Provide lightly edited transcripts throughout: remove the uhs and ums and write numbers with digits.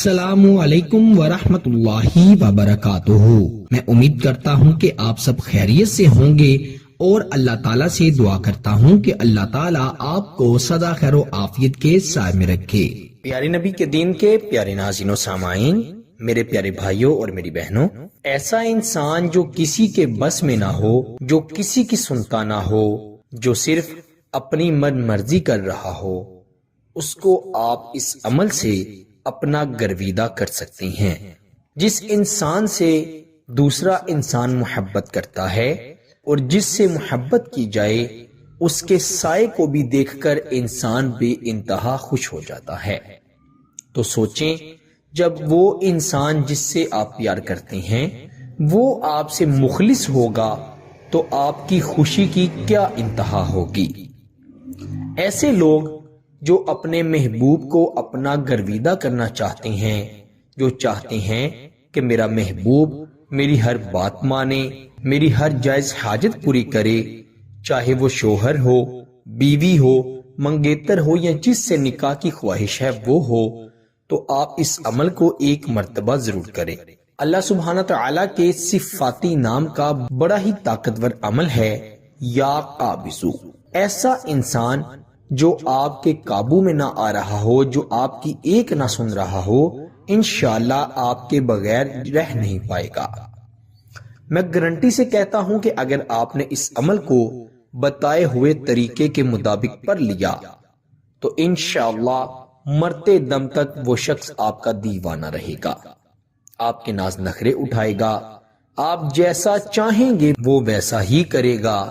السلام علیکم ورحمۃ اللہ وبرکاتہ۔ میں امید کرتا ہوں کہ آپ سب خیریت سے ہوں گے اور اللہ تعالیٰ سے دعا کرتا ہوں کہ اللہ تعالیٰ آپ کو سدا خیر و عافیت کے سائے میں رکھے۔ پیارے نبی کے دین کے پیارے ناظرین و سامعین، میرے پیارے بھائیوں اور میری بہنوں، ایسا انسان جو کسی کے بس میں نہ ہو، جو کسی کی سنتا نہ ہو، جو صرف اپنی من مرضی کر رہا ہو، اس کو آپ اس عمل سے اپنا گرویدہ کر سکتے ہیں۔ جس انسان سے دوسرا انسان محبت کرتا ہے اور جس سے محبت کی جائے، اس کے سائے کو بھی دیکھ کر انسان بے انتہا خوش ہو جاتا ہے۔ تو سوچیں، جب وہ انسان جس سے آپ پیار کرتے ہیں وہ آپ سے مخلص ہوگا تو آپ کی خوشی کی کیا انتہا ہوگی۔ ایسے لوگ جو اپنے محبوب کو اپنا گرویدہ کرنا چاہتے ہیں، جو چاہتے ہیں کہ میرا محبوب میری ہر بات مانے، میری ہر جائز حاجت پوری کرے، چاہے وہ شوہر ہو، بیوی ہو، منگیتر ہو یا جس سے نکاح کی خواہش ہے وہ ہو، تو آپ اس عمل کو ایک مرتبہ ضرور کریں۔ اللہ سبحانہ تعالیٰ کے صفاتی نام کا بڑا ہی طاقتور عمل ہے یا قابضو۔ ایسا انسان جو آپ کے قابو میں نہ آ رہا ہو، جو آپ کی ایک نہ سن رہا ہو، انشاءاللہ آپ کے بغیر رہ نہیں پائے گا۔ میں گارنٹی سے کہتا ہوں کہ اگر آپ نے اس عمل کو بتائے ہوئے طریقے کے مطابق پڑھ لیا تو انشاءاللہ مرتے دم تک وہ شخص آپ کا دیوانہ رہے گا، آپ کے ناز نخرے اٹھائے گا، آپ جیسا چاہیں گے وہ ویسا ہی کرے گا،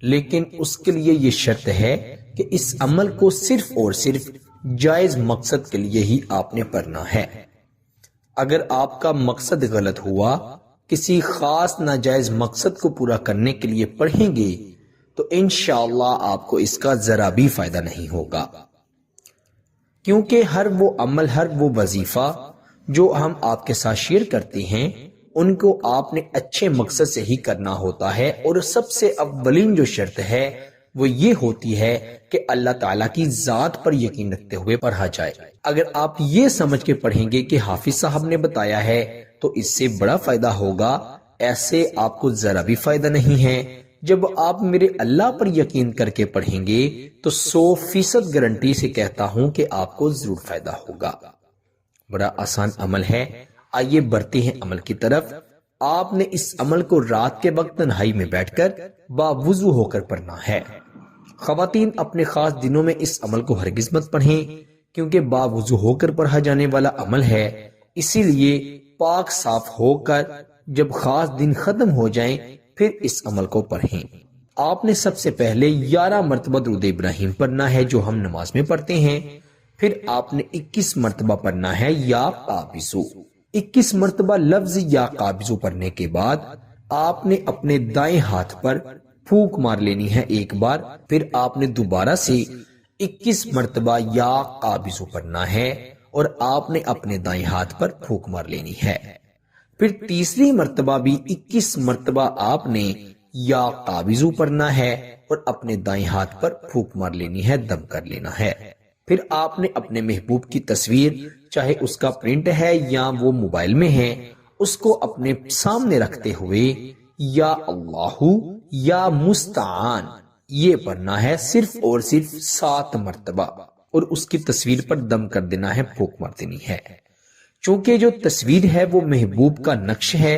لیکن اس کے لیے یہ شرط ہے کہ اس عمل کو صرف اور صرف جائز مقصد کے لیے ہی آپ نے پڑھنا ہے۔ اگر آپ کا مقصد غلط ہوا، کسی خاص ناجائز مقصد کو پورا کرنے کے لیے پڑھیں گے تو انشاءاللہ آپ کو اس کا ذرا بھی فائدہ نہیں ہوگا، کیونکہ ہر وہ عمل، ہر وہ وظیفہ جو ہم آپ کے ساتھ شیئر کرتے ہیں ان کو آپ نے اچھے مقصد سے ہی کرنا ہوتا ہے، اور سب سے اولین جو شرط ہے وہ یہ ہوتی ہے کہ اللہ تعالیٰ کی ذات پر یقین رکھتے ہوئے پڑھا جائے۔ اگر آپ یہ سمجھ کے پڑھیں گے کہ حافظ صاحب نے بتایا ہے تو اس سے بڑا فائدہ ہوگا، ایسے آپ کو ذرا بھی فائدہ نہیں ہے۔ جب آپ میرے اللہ پر یقین کر کے پڑھیں گے تو 100% گارنٹی سے کہتا ہوں کہ آپ کو ضرور فائدہ ہوگا۔ بڑا آسان عمل ہے، آئیے بڑھتے ہیں عمل کی طرف۔ آپ نے اس عمل کو رات کے وقت تنہائی میں بیٹھ کر باوضو ہو کر پڑھنا ہے۔ خواتین اپنے خاص دنوں میں اس عمل کو ہرگز مت پڑھیں، کیونکہ باوضو ہو کر پڑھا جانے والا عمل ہے، اسی لیے پاک صاف ہو کر جب خاص دن ختم ہو جائیں پھر اس عمل کو پڑھیں۔ آپ نے سب سے پہلے 11 مرتبہ درود ابراہیم پڑھنا ہے جو ہم نماز میں پڑھتے ہیں، پھر آپ نے 21 مرتبہ پڑھنا ہے یا قابضو۔ 21 مرتبہ لفظ یا قابضو پڑھنے کے بعد آپ نے اپنے دائیں ہاتھ پر پھونک مار لینی ہے ایک بار، پھر آپ نے دوبارہ سے 21 مرتبہ یا قابضو پڑھنا ہے اور آپ نے اپنے دائیں ہاتھ پر پھونک مار لینی ہے، پھر تیسری مرتبہ بھی 21 مرتبہ آپ نے یا قابضو پڑھنا ہے اور اپنے دائیں ہاتھ پر پھونک مار لینی ہے، دم کر لینا ہے، پھر آپ نے اپنے محبوب کی تصویر، چاہے اس کا پرنٹ ہے یا وہ موبائل میں ہے، اس کو اپنے سامنے رکھتے ہوئے یا اللہ یا مستعان یہ پڑھنا ہے صرف اور صرف 7 مرتبہ، اور اس کی تصویر پر دم کر دینا ہے، پھونک مار دینی ہے۔ چونکہ جو تصویر ہے وہ محبوب کا نقش ہے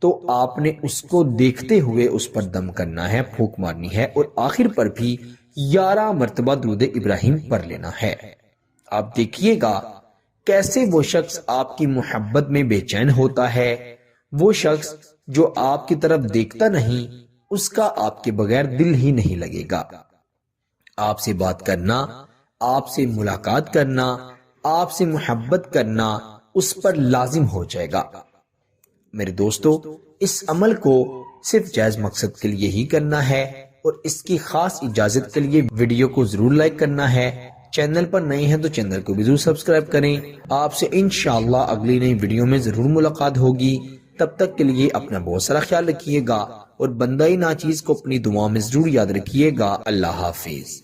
تو آپ نے اس کو دیکھتے ہوئے اس پر دم کرنا ہے، پھونک مارنی ہے، اور آخر پر بھی 11 مرتبہ درود ابراہیم پڑھ لینا ہے۔ آپ دیکھیے گا کیسے وہ شخص آپ کی محبت میں بے چین ہوتا ہے، وہ شخص جو آپ کی طرف دیکھتا نہیں اس کا آپ کے بغیر دل ہی نہیں لگے گا۔ آپ سے بات کرنا، آپ سے ملاقات کرنا، آپ سے محبت کرنا اس پر لازم ہو جائے گا۔ میرے دوستو، اس عمل کو صرف جائز مقصد کے لیے ہی کرنا ہے، اور اس کی خاص اجازت کے لیے ویڈیو کو ضرور لائک کرنا ہے۔ چینل پر نئے ہیں تو چینل کو بھی ضرور سبسکرائب کریں۔ آپ سے انشاءاللہ اگلی نئی ویڈیو میں ضرور ملاقات ہوگی۔ تب تک کے لیے اپنا بہت سارا خیال رکھیے گا اور بندہ ناچیز کو اپنی دعا میں ضرور یاد رکھیے گا۔ اللہ حافظ۔